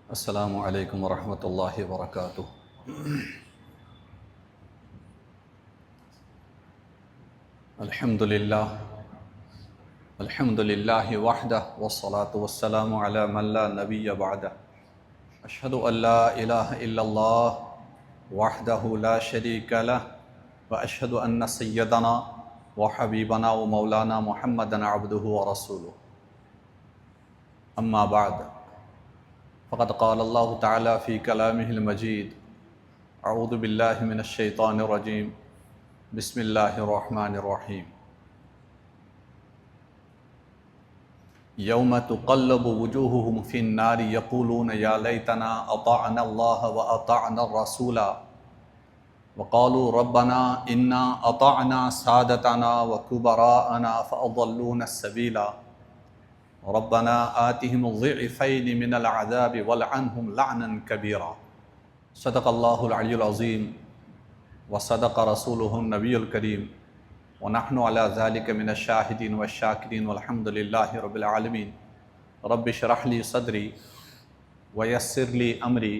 السلام علیکم ورحمۃ اللہ وبرکاتہ۔ الحمد للہ وحدہ والصلاة والسلام علی من لا نبی بعدہ۔ اشہد ان لا الہ الا اللہ وحدہ لا شریک لہ واشہد ان سیدنا وحبیبنا ومولانا محمدا عبدہ ورسولہ۔ اما بعد فقد قال اللہ تعالی فی کلامہ المجید اعوذ باللہ من الشیطان الرجیم بسم اللہ الرحمن الرحیم۔ یوم تقلب وجوہہم فی النار یقولون یا لیتنا اطعنا اللہ واطعنا الرسول وقالوا ربنا انا اطعنا سادتنا وکبراءنا فاضلونا السبیل ربنا آتهم الضعفین من العذاب والعنهم لعنا کبیرا۔ صدق اللہ العلی العظیم وصدق رسولہ النبی الکریم ونحن علی ذلک من الشاہدین والشاکرین والحمد للہ رب العالمین۔ رب اشرح لی صدری ویسر لی امری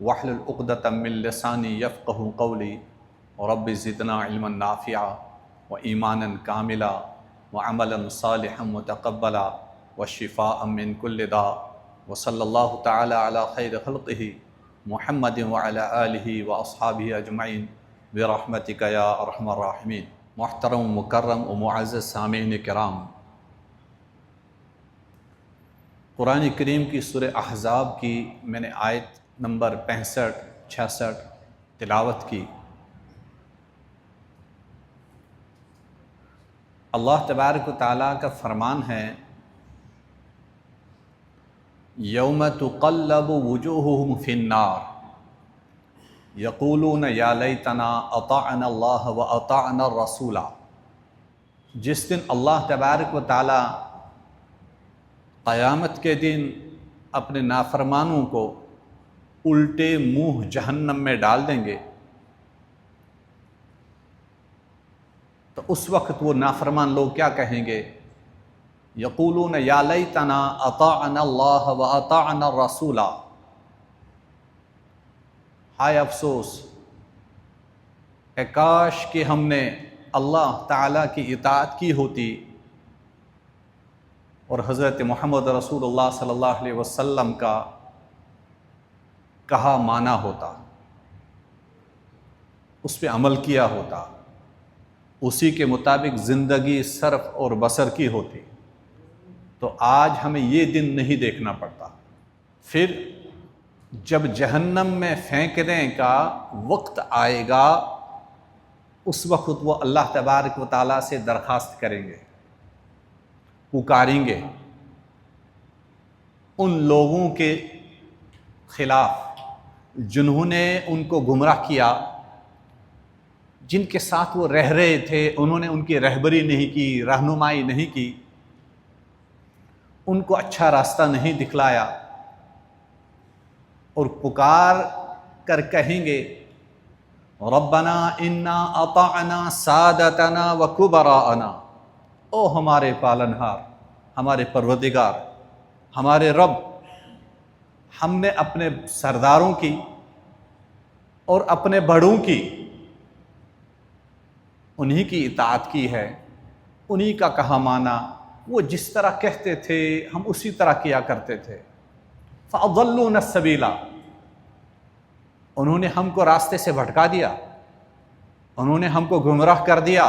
واحلل عقدۃ من لسانی یفقہ قولی رب زدنا علما نافعا وایمانا کاملا وعملا صالحا متقبلا وشفاء من کل داء وصلی اللہ تعالی علی خیر خلقہ محمد وعلی آلہ واصحابہ اجمعین برحمتک یا ارحم الراحمین۔ محترم مکرم و معزز سامعین کرام، قرآن کریم کی سورہ احزاب کی میں نے آیت نمبر 65 66 تلاوت کی۔ اللہ تبارک و تعالیٰ کا فرمان ہے یوم تقلب وجوہہم فی النار یقولون یا لیتنا اطعنا اللہ واطعنا الرسول۔ جس دن اللہ تبارک و تعالی قیامت کے دن اپنے نافرمانوں کو الٹے منہ جہنم میں ڈال دیں گے، تو اس وقت وہ نافرمان لوگ کیا کہیں گے؟ یقولون یا لیتنا اطعنا اللہ واطعنا الرسول۔ ہائے افسوس، اے کاش کہ ہم نے اللہ تعالیٰ کی اطاعت کی ہوتی اور حضرت محمد رسول اللہ صلی اللہ علیہ وسلم کا کہا مانا ہوتا، اس پہ عمل کیا ہوتا، اسی کے مطابق زندگی صرف اور بسر کی ہوتی، تو آج ہمیں یہ دن نہیں دیکھنا پڑتا۔ پھر جب جہنم میں پھینکنے کا وقت آئے گا، اس وقت وہ اللہ تبارک و تعالیٰ سے درخواست کریں گے، پکاریں گے ان لوگوں کے خلاف جنہوں نے ان کو گمراہ کیا، جن کے ساتھ وہ رہ رہے تھے، انہوں نے ان کی رہبری نہیں کی، رہنمائی نہیں کی، ان کو اچھا راستہ نہیں دکھلایا، اور پکار کر کہیں گے ربنا انا اطعنا سادتنا وکبراءنا۔ او ہمارے پالنہار، ہمارے پروردگار، ہمارے رب، ہم نے اپنے سرداروں کی اور اپنے بڑوں کی انہی کی اطاعت کی ہے، انہی کا کہا مانا، وہ جس طرح کہتے تھے ہم اسی طرح کیا کرتے تھے۔ فَأَضَلُّونَ السَّبِيلَ، انہوں نے ہم کو راستے سے بھٹکا دیا، انہوں نے ہم کو گمراہ کر دیا،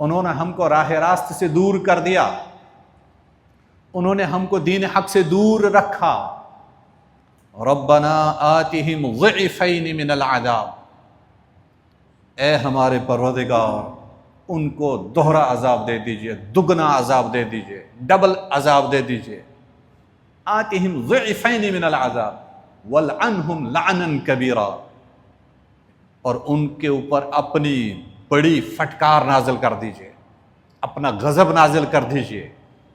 انہوں نے ہم کو راہ راست سے دور کر دیا، انہوں نے ہم کو دین حق سے دور رکھا۔ ربنا آتِهِمْ ضِعْفَيْنِ مِنَ الْعَذَابِ، اے ہمارے پروردگار ان کو دوہرا عذاب دے دیجئے، دگنا عذاب دے دیجئے، ڈبل عذاب دے دیجئے۔ آتِهِمْ ضِعْفَيْنِ مِنَ الْعَذَابِ وَالْعَنْهُمْ لَعْنًا كَبِيرًا، اور ان کے اوپر اپنی بڑی پھٹکار نازل کر دیجئے، اپنا غضب نازل کر دیجئے،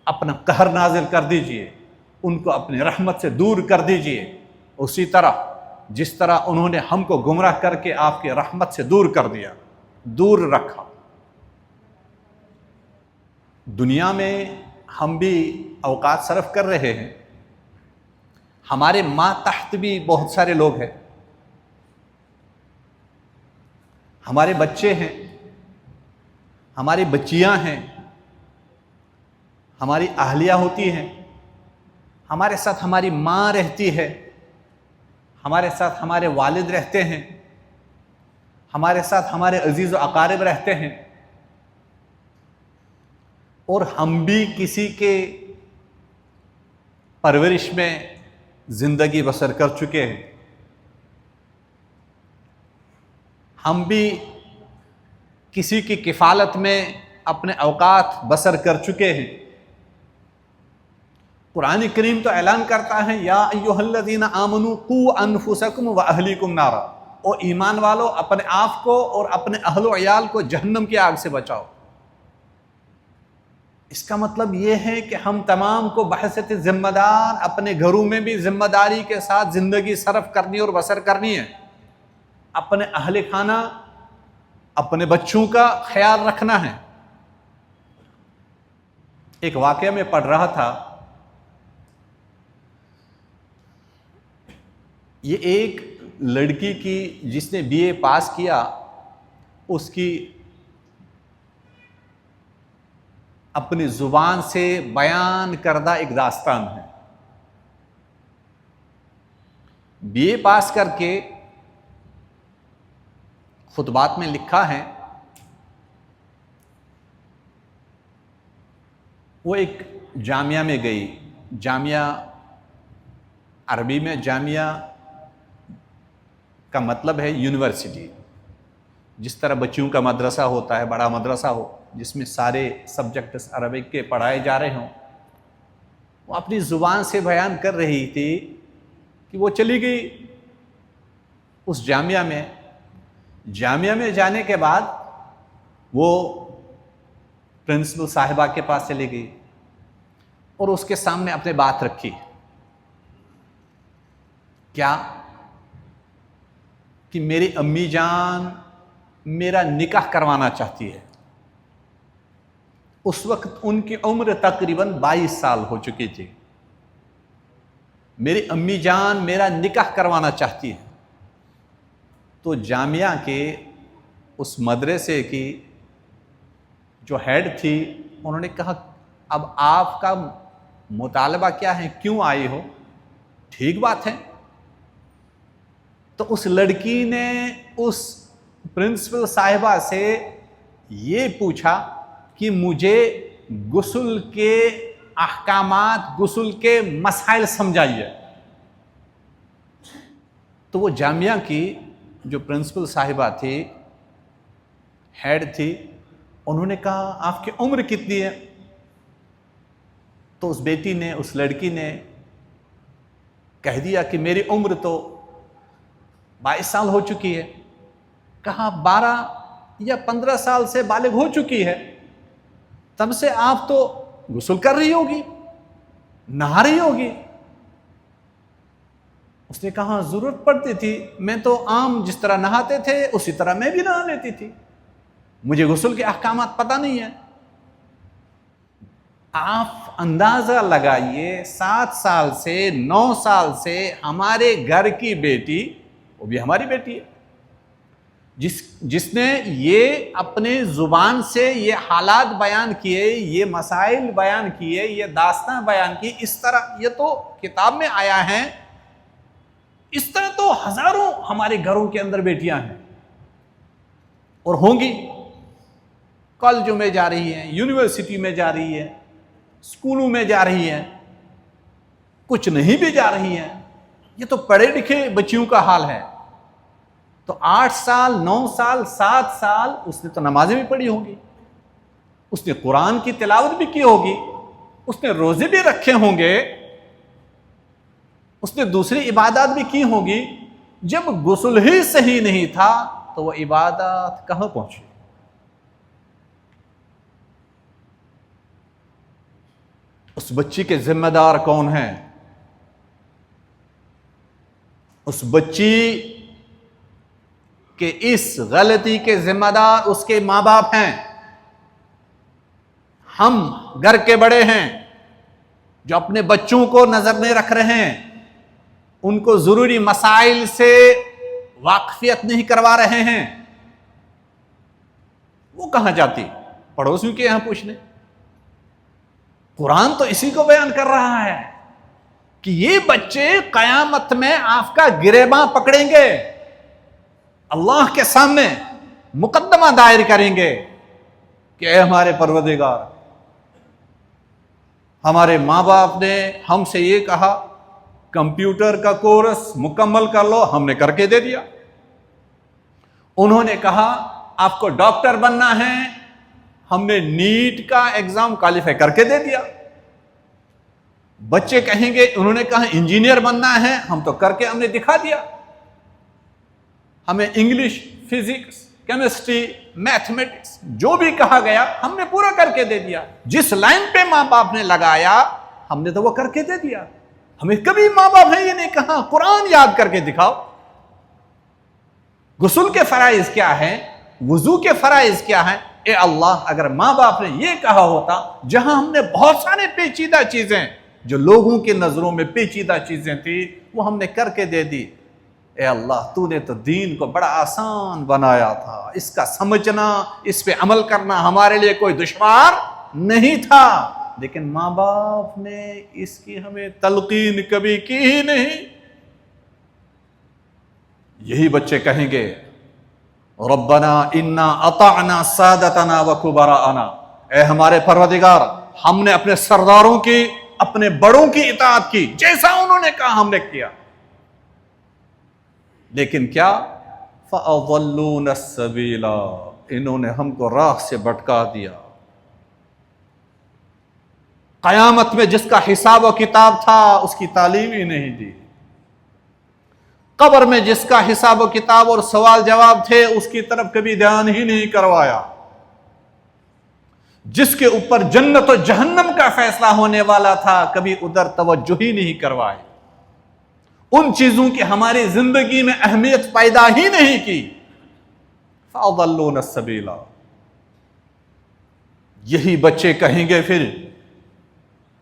اپنا قہر نازل کر دیجئے، ان کو اپنی رحمت سے دور کر دیجئے، اسی طرح جس طرح انہوں نے ہم کو گمراہ کر کے آپ کی رحمت سے دور کر دیا، دور رکھا۔ دنیا میں ہم بھی اوقات صرف کر رہے ہیں، ہمارے ماں تحت بھی بہت سارے لوگ ہیں، ہمارے بچے ہیں، ہماری بچیاں ہیں، ہماری اہلیہ ہوتی ہیں، ہمارے ساتھ ہماری ماں رہتی ہے، ہمارے ساتھ ہمارے والد رہتے ہیں، ہمارے ساتھ ہمارے عزیز و اقارب رہتے ہیں، اور ہم بھی کسی کے پرورش میں زندگی بسر کر چکے ہیں، ہم بھی کسی کی کفالت میں اپنے اوقات بسر کر چکے ہیں۔ قرآن کریم تو اعلان کرتا ہے یا ایھا الذین آمنوا قوا انفسکم واہلیکم نارا، او ایمان والو اپنے آپ کو اور اپنے اہل و عیال کو جہنم کی آگ سے بچاؤ۔ اس کا مطلب یہ ہے کہ ہم تمام کو بحیثیت ذمہ دار اپنے گھروں میں بھی ذمہ داری کے ساتھ زندگی صرف کرنی اور بسر کرنی ہے، اپنے اہل خانہ اپنے بچوں کا خیال رکھنا ہے۔ ایک واقعہ میں پڑھ رہا تھا، یہ ایک لڑکی کی جس نے BA پاس کیا، اس کی اپنی زبان سے بیان کردہ ایک داستان ہے۔ BA پاس کر کے خطبات میں لکھا ہے، وہ ایک جامعہ میں گئی، جامعہ عربی میں جامعہ کا مطلب ہے یونیورسٹی، جس طرح بچوں کا مدرسہ ہوتا ہے، بڑا مدرسہ ہو جس میں سارے سبجیکٹس عربک کے پڑھائے جا رہے ہوں۔ وہ اپنی زبان سے بیان کر رہی تھی کہ وہ چلی گئی اس جامعہ میں، جامعہ میں جانے کے بعد وہ پرنسپل صاحبہ کے پاس چلی گئی اور اس کے سامنے اپنے بات رکھی۔ کیا کہ میری امی جان میرا نکاح کروانا چاہتی ہے۔ اس وقت ان کی عمر تقریباً 22 سال ہو چکی تھی۔ میری امی جان میرا نکاح کروانا چاہتی ہے۔ تو جامعہ کے اس مدرسے کی جو ہیڈ تھی، انہوں نے کہا اب آپ کا مطالبہ کیا ہے، کیوں آئی ہو؟ ٹھیک بات ہے۔ تو اس لڑکی نے اس پرنسپل صاحبہ سے یہ پوچھا کہ مجھے غسل کے احکامات، غسل کے مسائل سمجھائیے۔ تو وہ جامعہ کی جو پرنسپل صاحبہ تھی، ہیڈ تھی، انہوں نے کہا آپ کی عمر کتنی ہے؟ تو اس بیٹی نے، اس لڑکی نے کہہ دیا کہ میری عمر تو 22 سال ہو چکی ہے۔ کہا 12 یا 15 سال سے بالغ ہو چکی ہے، تب سے آپ تو غسل کر رہی ہوگی، نہا رہی ہوگی۔ اس نے کہا ضرورت پڑتی تھی، میں تو عام جس طرح نہاتے تھے اسی طرح میں بھی نہا لیتی تھی، مجھے غسل کے احکامات پتہ نہیں ہے۔ آپ اندازہ لگائیے 7 سال سے 9 سال سے ہمارے گھر کی بیٹی، وہ بھی ہماری بیٹی ہے، جس نے یہ اپنے زبان سے یہ حالات بیان کیے، یہ مسائل بیان کیے، یہ داستان بیان کی، اس طرح یہ تو کتاب میں آیا ہے، اس طرح تو ہزاروں ہمارے گھروں کے اندر بیٹیاں ہیں اور ہوں گی۔ کالجوں میں جا رہی ہیں، یونیورسٹی میں جا رہی ہیں، اسکولوں میں جا رہی ہیں، کچھ نہیں بھی جا رہی ہیں۔ یہ تو پڑھے لکھے بچیوں کا حال ہے۔ تو 8 سال 9 سال 7 سال اس نے تو نمازیں بھی پڑھی ہوگی، اس نے قرآن کی تلاوت بھی کی ہوگی، اس نے روزے بھی رکھے ہوں گے، اس نے دوسری عبادات بھی کی ہوگی۔ جب غسل ہی صحیح نہیں تھا تو وہ عبادات کہاں پہنچی؟ اس بچی کے ذمہ دار کون ہیں؟ اس بچی کہ اس غلطی کے ذمہ دار اس کے ماں باپ ہیں۔ ہم گھر کے بڑے ہیں جو اپنے بچوں کو نظر میں رکھ رہے ہیں، ان کو ضروری مسائل سے واقفیت نہیں کروا رہے ہیں، وہ کہاں جاتی؟ پڑوسیوں کے یہاں پوچھ لیں۔ قرآن تو اسی کو بیان کر رہا ہے کہ یہ بچے قیامت میں آپ کا گریباں پکڑیں گے، اللہ کے سامنے مقدمہ دائر کریں گے کہ اے ہمارے پروردگار، ہمارے ماں باپ نے ہم سے یہ کہا کمپیوٹر کا کورس مکمل کر لو، ہم نے کر کے دے دیا۔ انہوں نے کہا آپ کو ڈاکٹر بننا ہے، ہم نے نیٹ کا ایگزام کوالیفائی کر کے دے دیا۔ بچے کہیں گے انہوں نے کہا انجینئر بننا ہے، ہم تو کر کے ہم نے دکھا دیا۔ ہمیں انگلش، فزکس، کیمسٹری، میتھمیٹکس جو بھی کہا گیا ہم نے پورا کر کے دے دیا۔ جس لائن پہ ماں باپ نے لگایا ہم نے تو وہ کر کے دے دیا۔ ہمیں کبھی ماں باپ نے یہ نہیں کہا قرآن یاد کر کے دکھاؤ، غسل کے فرائض کیا ہیں، وضو کے فرائض کیا ہیں۔ اے اللہ، اگر ماں باپ نے یہ کہا ہوتا، جہاں ہم نے بہت سارے پیچیدہ چیزیں جو لوگوں کی نظروں میں پیچیدہ چیزیں تھی وہ ہم نے کر کے دے دی۔ اے اللہ، تو نے تو دین کو بڑا آسان بنایا تھا، اس کا سمجھنا، اس پہ عمل کرنا ہمارے لیے کوئی دشوار نہیں تھا، لیکن ماں باپ نے اس کی ہمیں تلقین کبھی کی ہی نہیں۔ یہی بچے کہیں گے ربنا انا اطعنا سادتنا وکبراءنا، اے ہمارے پروردگار، ہم نے اپنے سرداروں کی، اپنے بڑوں کی اطاعت کی، جیسا انہوں نے کہا ہم نے کیا، لیکن کیا فَأَضَلُّونَ السَّبِيلَ، انہوں نے ہم کو راہ سے بھٹکا دیا۔ قیامت میں جس کا حساب و کتاب تھا اس کی تعلیم ہی نہیں دی، قبر میں جس کا حساب و کتاب اور سوال جواب تھے اس کی طرف کبھی دھیان ہی نہیں کروایا، جس کے اوپر جنت و جہنم کا فیصلہ ہونے والا تھا کبھی ادھر توجہ ہی نہیں کروائی، ان چیزوں کی ہماری زندگی میں اہمیت پیدا ہی نہیں کی۔ فَأَضَلُّونَ السَّبِيلَ، یہی بچے کہیں گے، پھر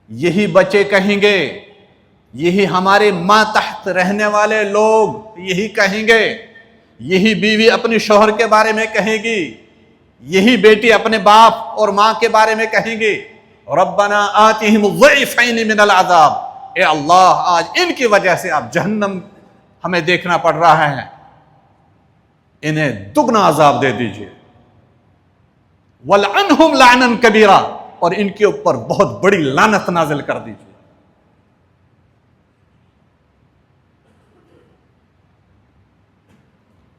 یہی بچے کہیں گے، یہی ہمارے ماتحت رہنے والے لوگ یہی کہیں گے، یہی بیوی اپنی شوہر کے بارے میں کہے گی، یہی بیٹی اپنے باپ اور ماں کے بارے میں کہیں گے ربنا آتِهِمُ الضِّعْفَيْنِ مِنَ الْعَذَابِ، اے اللہ آج ان کی وجہ سے اب جہنم ہمیں دیکھنا پڑ رہا ہے، انہیں دگنا عذاب دے دیجئے، وَلْعَنْهُمْ لَعْنًا كَبِيرًا، اور ان کے اوپر بہت بڑی لعنت نازل کر دیجئے۔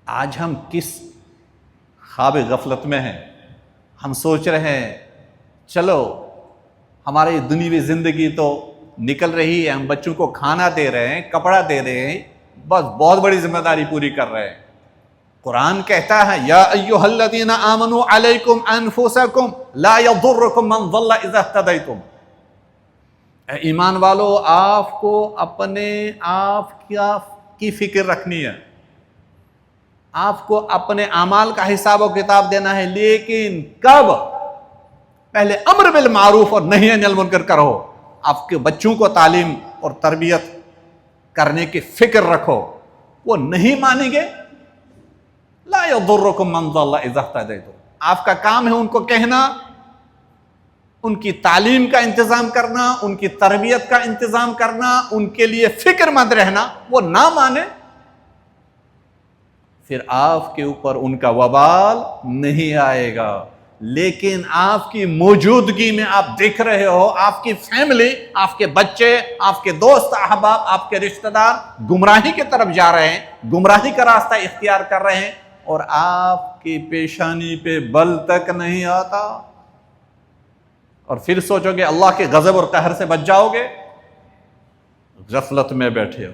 آج ہم کس خواب غفلت میں ہیں؟ ہم سوچ رہے ہیں چلو ہماری دنیوی زندگی تو نکل رہی ہے، ہم بچوں کو کھانا دے رہے ہیں، کپڑا دے رہے ہیں، بس بہت بڑی ذمہ داری پوری کر رہے ہیں۔ قرآن کہتا ہے یا ایھا الذین آمنوا علیکم انفسکم لا یضرکم من ضل اذا اہتدیتم، اے ایمان والو آپ کو اپنے آپ کی فکر رکھنی ہے، آپ کو اپنے اعمال کا حساب و کتاب دینا ہے، لیکن کب؟ پہلے امر بالمعروف اور نہی عن المنکر کرو، آپ کے بچوں کو تعلیم اور تربیت کرنے کی فکر رکھو، وہ نہیں مانیں گے لا یضرکم من ضل اذا اہتدیتم، آپ کا کام ہے ان کو کہنا، ان کی تعلیم کا انتظام کرنا، ان کی تربیت کا انتظام کرنا، ان کے لیے فکر مند رہنا، وہ نہ مانے پھر آپ کے اوپر ان کا وبال نہیں آئے گا، لیکن آپ کی موجودگی میں آپ دیکھ رہے ہو آپ کی فیملی، آپ کے بچے، آپ کے دوست احباب، آپ کے رشتہ دار گمراہی کی طرف جا رہے ہیں، گمراہی کا راستہ اختیار کر رہے ہیں، اور آپ کی پیشانی پہ بل تک نہیں آتا، اور پھر سوچو گے اللہ کے غضب اور قہر سے بچ جاؤ گے، غفلت میں بیٹھے ہو۔